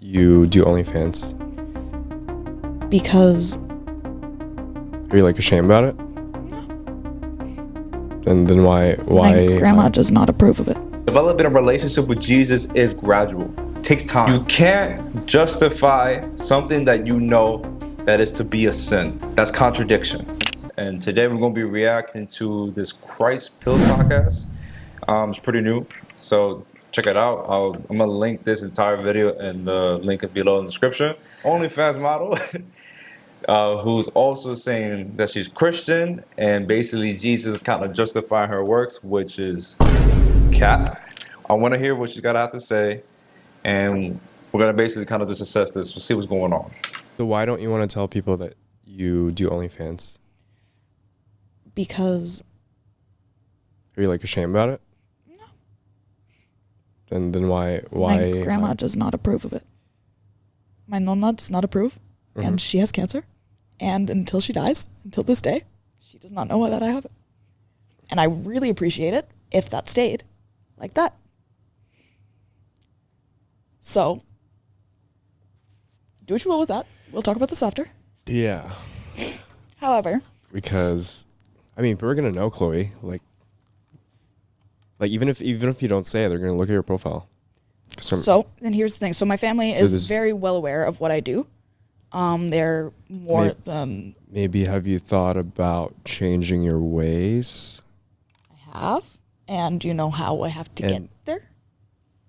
you do OnlyFans? Because Are you like ashamed about it? And then why? my grandma does not approve of it. Developing a relationship with Jesus is gradual. It takes time. You can't justify something that you know that is to be a sin. That's contradiction. And today we're going to be reacting to this Christ Pill podcast. It's pretty new, so check it out. I'm going to link this entire video and the link is below in the description. OnlyFans model. Who's also saying that she's Christian, and basically Jesus kind of justifying her works, which is cap. I want to hear what she's got to have to say, and we're going to basically kind of just assess this. We'll see what's going on. So why don't you want to tell people that you do OnlyFans? Because Are you like ashamed about it? No. And then why? my grandma does not approve of it. My nonna does not approve, and she has cancer. And until she dies, until this day, she does not know that I have it. And I really appreciate it if that stayed like that. So, do what you will with that. We'll talk about this after. Yeah, However, because I mean, we're gonna know, Chloe. Like even if you don't say it, they're gonna look at your profile. and here's the thing. So my family is very well aware of what I do. They're more than... Maybe have you thought about changing your ways? I have. And you know how I have to get there?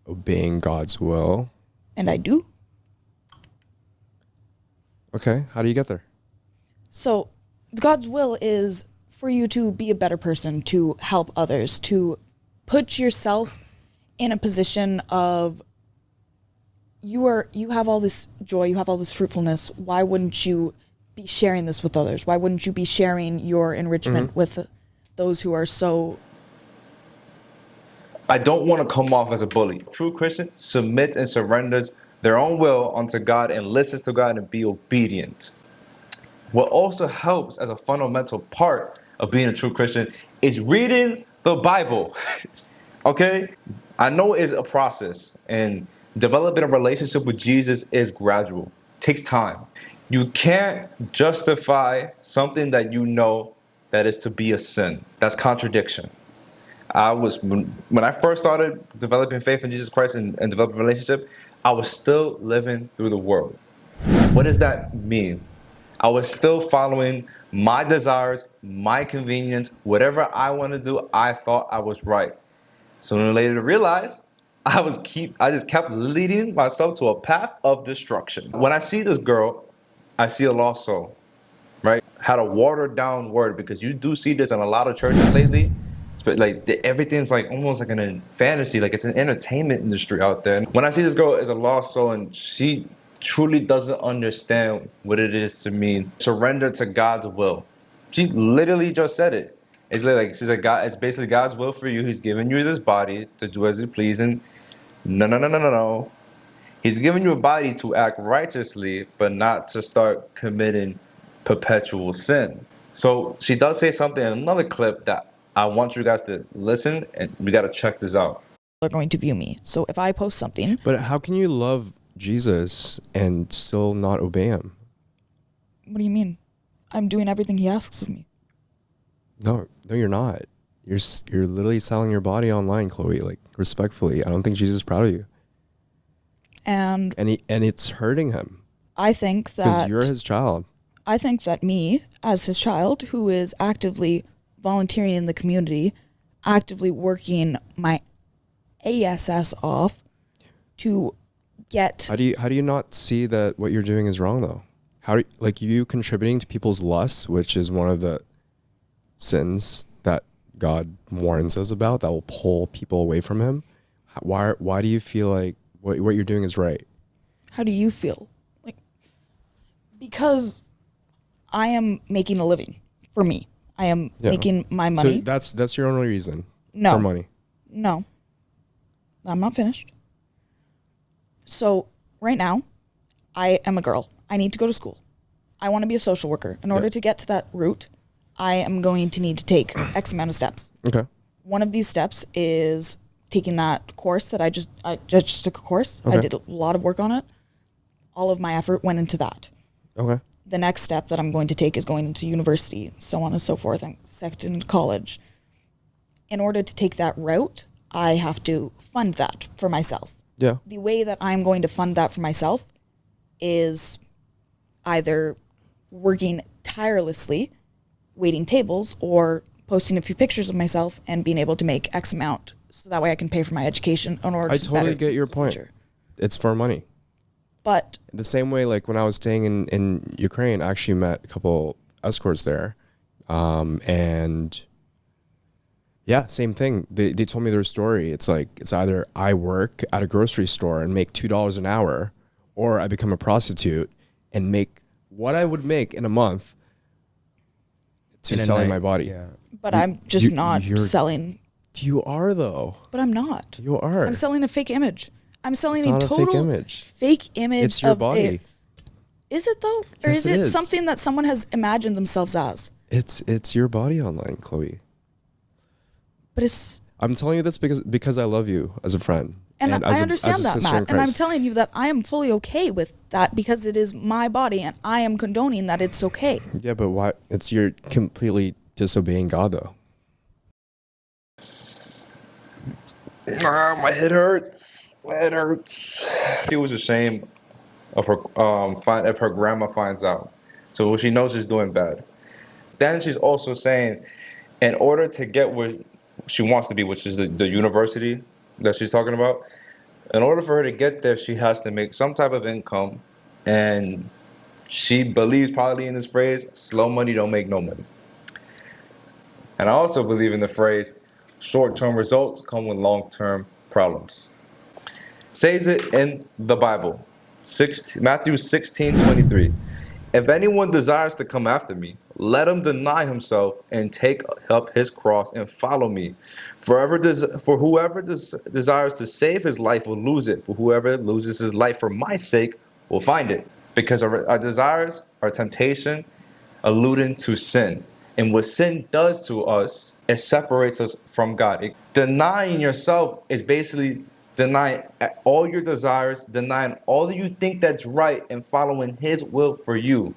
Obeying God's will. And I do. Okay, how do you get there? So God's will is for you to be a better person, to help others, to put yourself in a position of you have all this joy, you have all this fruitfulness. Why wouldn't you be sharing this with others? Why wouldn't you be sharing your enrichment with those who are so... I don't want to come off as a bully. True Christian submits and surrenders their own will unto God and listens to God and be obedient. What also helps as a fundamental part of being a true Christian is reading the Bible. Okay? I know it's a process, and developing a relationship with Jesus is gradual. It takes time. You can't justify something that you know that is to be a sin. That's contradiction. When I first started developing faith in Jesus Christ and developing a relationship, I was still living through the world. What does that mean? I was still following my desires, my convenience, whatever I want to do, I thought I was right. Sooner or later to realize, I just kept leading myself to a path of destruction. When I see this girl, I see a lost soul, right? Had a watered down word, because you do see this in a lot of churches lately. But like everything's like almost like a fantasy, like it's an entertainment industry out there. When I see this girl as a lost soul and she truly doesn't understand what it is to mean surrender to God's will. She literally just said it. It's like she's like, God, it's basically God's will for you. He's given you this body to do as you please, and no. He's given you a body to act righteously, but not to start committing perpetual sin. So she does say something in another clip that I want you guys to listen, and we got to check this out. They're going to view me. So if I post something... But how can you love Jesus and still not obey him? What do you mean? I'm doing everything he asks of me. No, you're not. You're literally selling your body online, Chloe. Like, respectfully, I don't think Jesus is proud of you. And it's hurting him. I think that... Because you're his child. I think that me, as his child, who is actively volunteering in the community, actively working my ass off to get... How do you not see that what you're doing is wrong, though? You contributing to people's lusts, which is one of the sins that God warns us about, that will pull people away from him. Why do you feel like what you're doing is right? How do you feel? Because I am making a living for me. I am making my money. So that's your only reason? No. For money? No. I'm not finished. So right now, I am a girl. I need to go to school. I want to be a social worker. In order to get to that route, I am going to need to take X amount of steps. Okay. One of these steps is taking that course that I just took a course. Okay. I did a lot of work on it. all of my effort went into that. Okay. The next step that I'm going to take is going into university, so on and so forth. I'm second into college. In order to take that route, I have to fund that for myself. Yeah. The way that I'm going to fund that for myself is either working tirelessly, waiting tables, or posting a few pictures of myself and being able to make X amount so that way I can pay for my education in order I to totally better get your point. future. It's for money. But The same way, like when I was staying in Ukraine, I actually met a couple escorts there. And yeah, same thing. They told me their story. It's like, it's either I work at a grocery store and make $2 an hour, or I become a prostitute and make what I would make in a month to In a selling night, my body. Yeah. but I'm just not you're- selling. You are though. But I'm not. You are. I'm selling a fake image. I'm selling It's a not a fake total image. fake image It's your of body. Is it though? Or Yes, is it it is. something that someone has imagined themselves as? It's your body online, Chloe. But it's I'm telling you this because I love you as a friend. and as I a- understand as a that, sister in Matt. And I'm Christ. telling you that I am fully okay with that because it is my body and I am condoning that it's okay. Yeah, but why? It's you're completely disobeying God, though. My head hurts. My head hurts. She was ashamed of her if her grandma finds out. So she knows she's doing bad. Then she's also saying, in order to get where she wants to be, which is the university that she's talking about, in order for her to get there, she has to make some type of income. And she believes probably in this phrase, slow money don't make no money. And I also believe in the phrase, short-term results come with long-term problems. Says it in the Bible, Matthew 16:23. If anyone desires to come after me, let him deny himself and take up his cross and follow me. For whoever desires to save his life will lose it, but whoever loses his life for my sake will find it. Because our desires, our temptation, alluding to sin. And what sin does to us, it separates us from God. Denying yourself is basically denying all your desires, denying all that you think that's right, and following His will for you.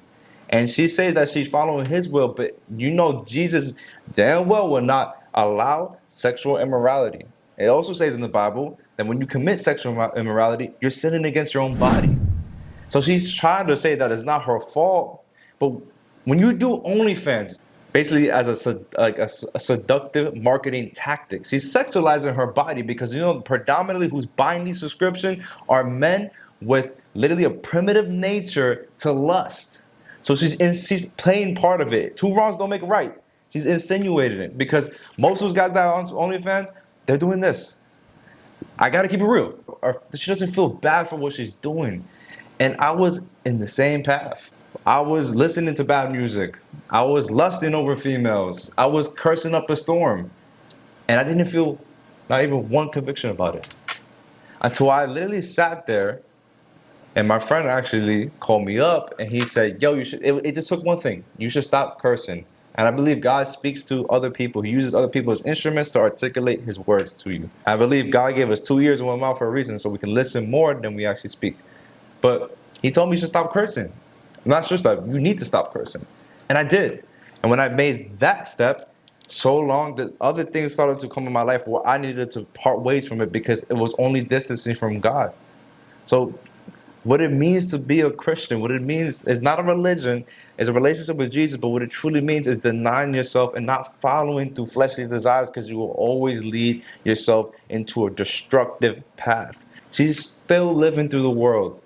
And she says that she's following His will, but you know Jesus damn well will not allow sexual immorality. It also says in the Bible that when you commit sexual immorality, you're sinning against your own body. So she's trying to say that it's not her fault, but when you do OnlyFans, basically as a seductive marketing tactic, she's sexualizing her body because predominantly who's buying these subscriptions are men with literally a primitive nature to lust. So she's playing part of it. Two wrongs don't make a right. She's insinuating it because most of those guys that are on OnlyFans, they're doing this. I gotta keep it real. She doesn't feel bad for what she's doing. And I was in the same path. I was listening to bad music. I was lusting over females. I was cursing up a storm. And I didn't feel not even one conviction about it. Until I literally sat there and my friend actually called me up and he said, yo, you should, it just took one thing. You should stop cursing. And I believe God speaks to other people. He uses other people as instruments to articulate His words to you. I believe God gave us 2 ears and 1 mouth for a reason so we can listen more than we actually speak. But He told me you should stop cursing. Not just that, you need to stop cursing. And I did. And when I made that step, so long that other things started to come in my life where I needed to part ways from it because it was only distancing from God. So what it means to be a Christian, what it means is not a religion, it's a relationship with Jesus, but what it truly means is denying yourself and not following through fleshly desires because you will always lead yourself into a destructive path. She's still living through the world.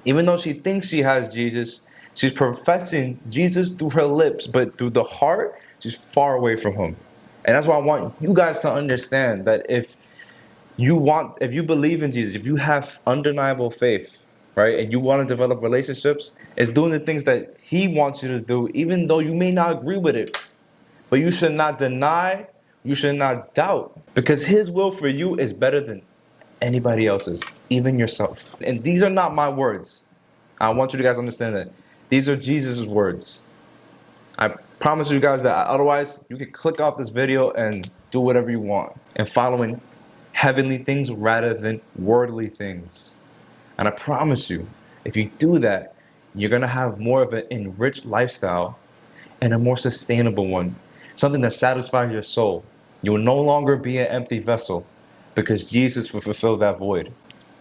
Even though she thinks she has Jesus, she's professing Jesus through her lips, but through the heart, she's far away from Him. And that's why I want you guys to understand that if you believe in Jesus, if you have undeniable faith, right, and you want to develop relationships, it's doing the things that He wants you to do, even though you may not agree with it. But you should not deny, you should not doubt, because His will for you is better than anybody else's, even yourself. And these are not my words. I want you guys to understand that. These are Jesus' words. I promise you guys that otherwise you can click off this video and do whatever you want and following heavenly things rather than worldly things. And I promise you, If you do that, you're going to have more of an enriched lifestyle and a more sustainable one, something that satisfies your soul. You will no longer be an empty vessel because Jesus will fulfill that void.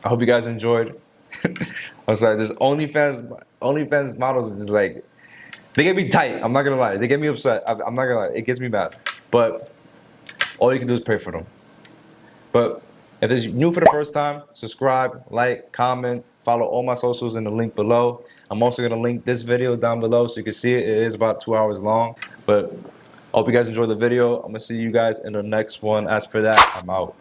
I hope you guys enjoyed. I'm sorry, this OnlyFans models is like, they get me tight. I'm not gonna lie. They get me upset. I'm not gonna lie. It gets me mad. But all you can do is pray for them. But if this is new for the first time, subscribe, like, comment, follow all my socials in the link below. I'm also gonna link this video down below so you can see it. It is about 2 hours long. But I hope you guys enjoyed the video. I'm gonna see you guys in the next one. As for that, I'm out.